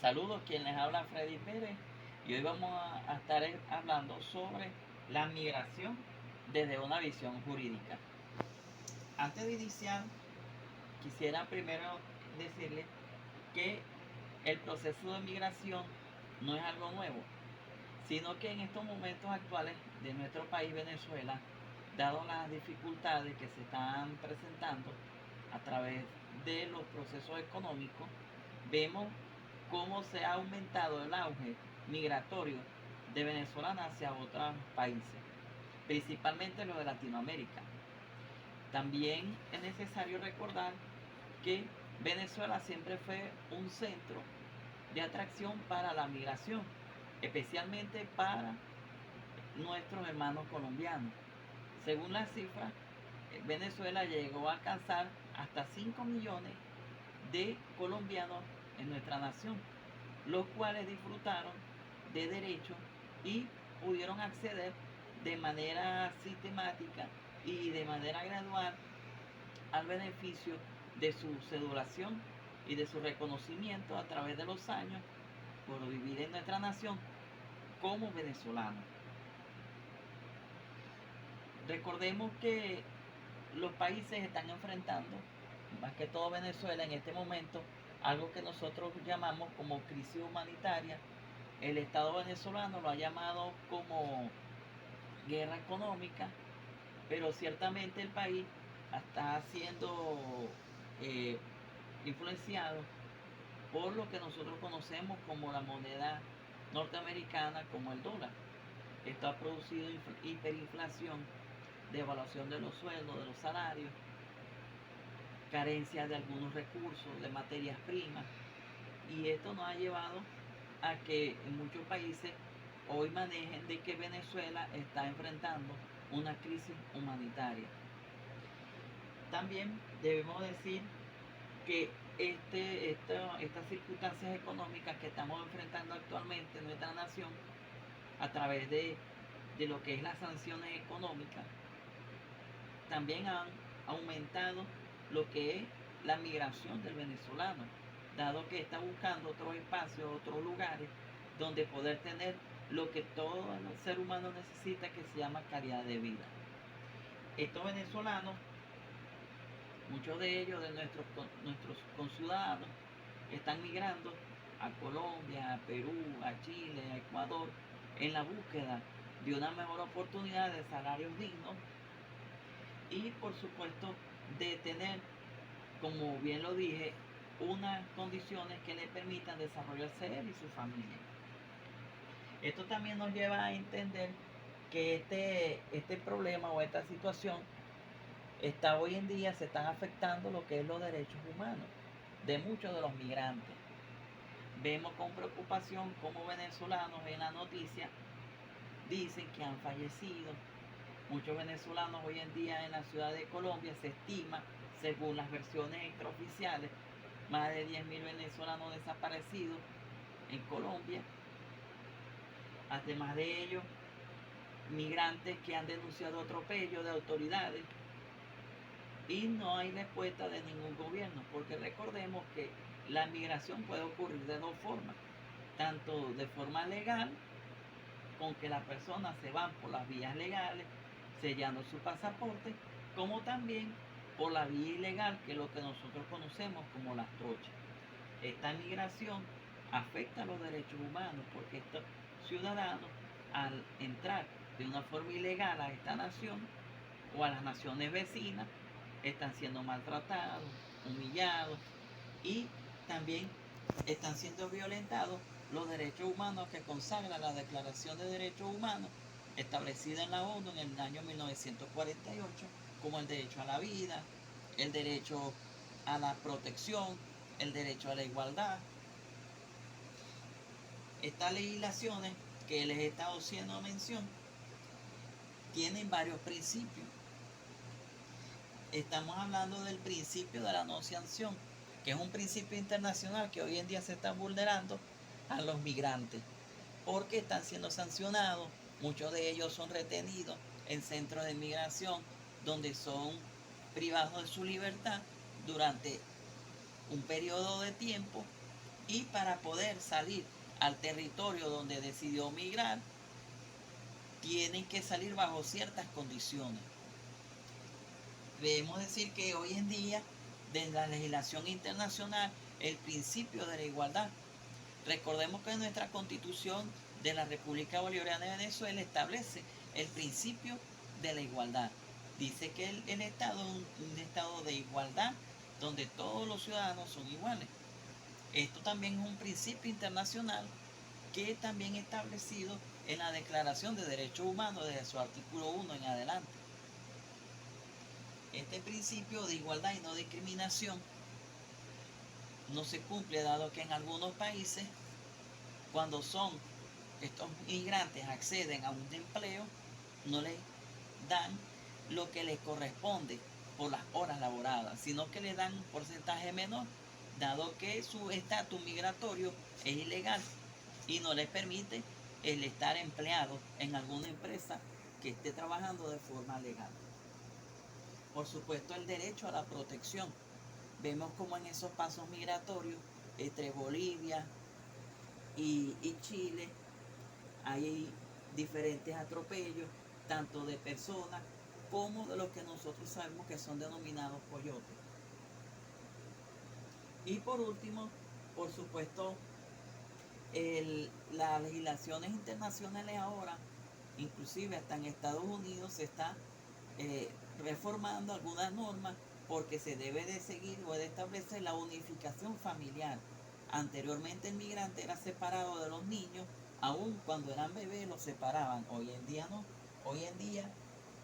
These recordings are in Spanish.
Saludos, quien les habla Freddy Pérez y hoy vamos a estar hablando sobre la migración desde una visión jurídica. Antes de iniciar, quisiera primero decirles que el proceso de migración no es algo nuevo, sino que en estos momentos actuales de nuestro país, Venezuela, dado las dificultades que se están presentando a través de los procesos económicos, vemos cómo se ha aumentado el auge migratorio de venezolanos hacia otros países, principalmente los de Latinoamérica. También es necesario recordar que Venezuela siempre fue un centro de atracción para la migración, especialmente para nuestros hermanos colombianos. Según las cifras, Venezuela llegó a alcanzar hasta 5 millones de colombianos en nuestra nación, los cuales disfrutaron de derechos y pudieron acceder de manera sistemática y de manera gradual al beneficio de su cedulación y de su reconocimiento a través de los años por vivir en nuestra nación como venezolanos. Recordemos que los países están enfrentando, más que todo Venezuela en este momento, algo que nosotros llamamos como crisis humanitaria. El Estado venezolano lo ha llamado como guerra económica, pero ciertamente el país está siendo eh, influenciado por lo que nosotros conocemos como la moneda norteamericana, como el dólar. Esto ha producido hiperinflación, devaluación de los sueldos, de los salarios, carencia de algunos recursos, de materias primas, y esto nos ha llevado a que en muchos países hoy manejen de que Venezuela está enfrentando una crisis humanitaria. También debemos decir que estas circunstancias económicas que estamos enfrentando actualmente en nuestra nación a través de lo que es las sanciones económicas, también han aumentado lo que es la migración del venezolano, dado que está buscando otros espacios, otros lugares donde poder tener lo que todo ser humano necesita, que se llama calidad de vida. Estos venezolanos, muchos de ellos de nuestros conciudadanos, están migrando a Colombia, a Perú, a Chile, a Ecuador, en la búsqueda de una mejor oportunidad de salarios dignos y por supuesto de tener, como bien lo dije, unas condiciones que le permitan desarrollarse él y su familia. Esto también nos lleva a entender que este problema o esta situación está hoy en día, se están afectando lo que es los derechos humanos de muchos de los migrantes. Vemos con preocupación cómo venezolanos en la noticia dicen que han fallecido. Muchos venezolanos hoy en día en la ciudad de Colombia se estima, según las versiones extraoficiales, más de 10.000 venezolanos desaparecidos en Colombia. Además de ello, migrantes que han denunciado atropello de autoridades y no hay respuesta de ningún gobierno, porque recordemos que la migración puede ocurrir de dos formas, tanto de forma legal, con que las personas se van por las vías legales, sellando su pasaporte, como también por la vía ilegal, que es lo que nosotros conocemos como las trochas. Esta migración afecta a los derechos humanos, porque estos ciudadanos, al entrar de una forma ilegal a esta nación o a las naciones vecinas, están siendo maltratados, humillados y también están siendo violentados los derechos humanos que consagra la Declaración de Derechos Humanos establecida en la ONU en el año 1948, como el derecho a la vida, el derecho a la protección, el derecho a la igualdad. Estas legislaciones que les he estado haciendo mención tienen varios principios. Estamos hablando del principio de la no sanción, que es un principio internacional que hoy en día se está vulnerando a los migrantes, porque están siendo sancionados, muchos de ellos son retenidos en centros de migración, donde son privados de su libertad durante un periodo de tiempo Y para poder salir al territorio donde decidió migrar, tienen que salir bajo ciertas condiciones. Debemos decir que hoy en día, desde la legislación internacional, el principio de la igualdad. Recordemos que nuestra Constitución de la República Bolivariana de Venezuela establece el principio de la igualdad. Dice que el Estado es un estado de igualdad donde todos los ciudadanos son iguales. Esto también es un principio internacional que también establecido en la Declaración de Derechos Humanos desde su artículo 1 en adelante. Este principio de igualdad y no discriminación no se cumple dado que en algunos países, cuando estos migrantes acceden a un empleo, no les dan lo que les corresponde por las horas laboradas, sino que les dan un porcentaje menor, dado que su estatus migratorio es ilegal y no les permite el estar empleado en alguna empresa que esté trabajando de forma legal. Por supuesto, el derecho a la protección. Vemos como en esos pasos migratorios entre Bolivia y Chile hay diferentes atropellos, tanto de personas como de los que nosotros sabemos que son denominados coyotes. Y por último, por supuesto, las legislaciones internacionales ahora, inclusive hasta en Estados Unidos, se está reformando algunas normas porque se debe de seguir o de establecer la unificación familiar. Anteriormente el migrante era separado de los niños, aun cuando eran bebés los separaban. Hoy en día no. Hoy en día,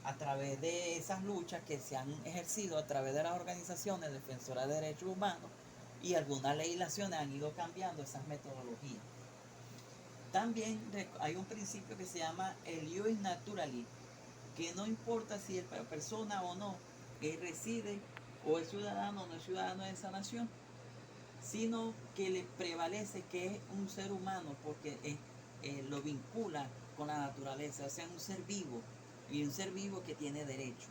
a través de esas luchas que se han ejercido a través de las organizaciones defensoras de derechos humanos y algunas legislaciones han ido cambiando esas metodologías. También hay un principio que se llama el ius naturalis, que no importa si es persona o no, reside o es ciudadano o no es ciudadano de esa nación, sino que le prevalece que es un ser humano porque lo vincula con la naturaleza, o sea, un ser vivo y un ser vivo que tiene derecho.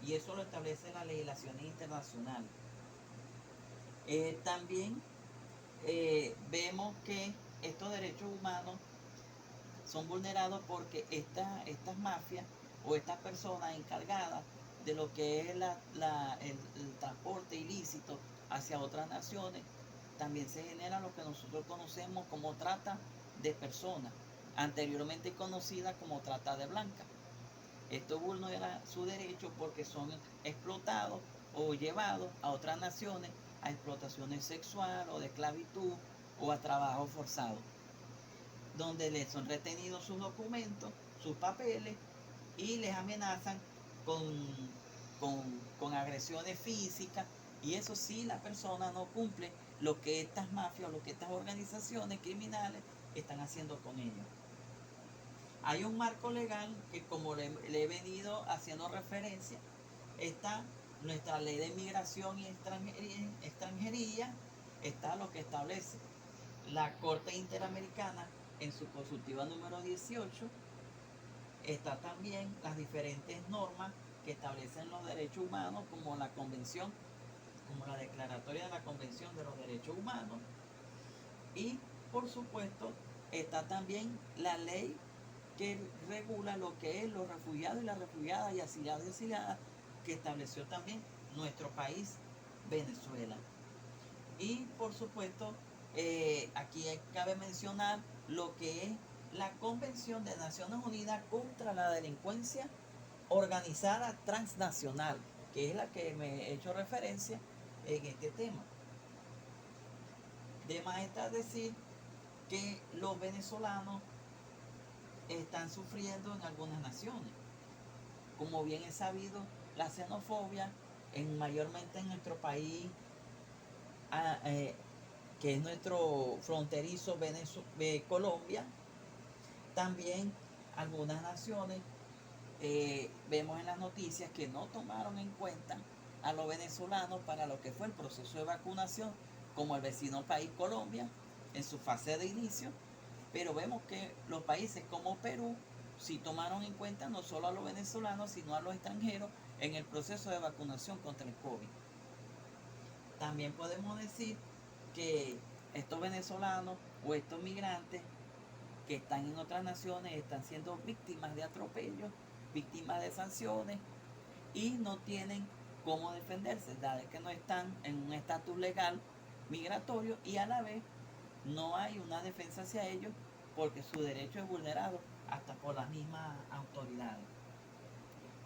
Y eso lo establece la legislación internacional. También vemos que estos derechos humanos son vulnerados porque estas mafias o estas personas encargadas de lo que es el transporte ilícito hacia otras naciones, también se genera lo que nosotros conocemos como trata de personas, anteriormente conocida como trata de blancas. Esto vulnera su derecho porque son explotados o llevados a otras naciones a explotaciones sexuales o de esclavitud o a trabajo forzado, donde les son retenidos sus documentos, sus papeles y les amenazan con, con agresiones físicas, y eso sí la persona no cumple lo que estas mafias o lo que estas organizaciones criminales están haciendo con ellos. Hay un marco legal que, como le he venido haciendo referencia, está nuestra ley de migración y extranjería, está lo que establece la Corte Interamericana en su consultiva número 18, está también las diferentes normas que establecen los derechos humanos, como la convención, como la declaratoria de la Convención de los Derechos Humanos, y por supuesto está también la ley que regula lo que es los refugiados y las refugiadas y asiliados y asiliadas, que estableció también nuestro país, Venezuela. Y por supuesto, aquí cabe mencionar lo que es la Convención de Naciones Unidas contra la Delincuencia Organizada Transnacional, que es la que me he hecho referencia en este tema. De más está decir que los venezolanos están sufriendo en algunas naciones. Como bien es sabido, la xenofobia, mayormente en nuestro país, que es nuestro fronterizo Colombia, también algunas naciones vemos en las noticias que no tomaron en cuenta a los venezolanos para lo que fue el proceso de vacunación, como el vecino país Colombia en su fase de inicio, pero vemos que los países como Perú sí tomaron en cuenta no solo a los venezolanos, sino a los extranjeros en el proceso de vacunación contra el COVID. También podemos decir que estos venezolanos o estos migrantes que están en otras naciones están siendo víctimas de atropellos, víctimas de sanciones y no tienen cómo defenderse, dado que no están en un estatus legal migratorio y a la vez no hay una defensa hacia ellos porque su derecho es vulnerado hasta por las mismas autoridades.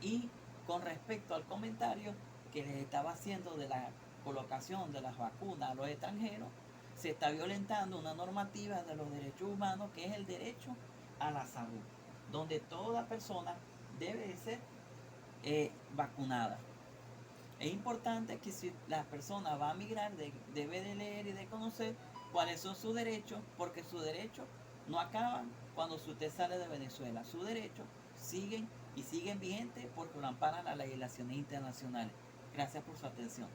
Y con respecto al comentario que les estaba haciendo de la colocación de las vacunas a los extranjeros, se está violentando una normativa de los derechos humanos que es el derecho a la salud, donde toda persona debe de ser vacunada. Es importante que si la persona va a migrar debe de leer y de conocer cuáles son sus derechos, porque sus derechos no acaban cuando usted sale de Venezuela. Sus derechos siguen y siguen vigentes porque lo amparan las legislaciones internacionales. Gracias por su atención.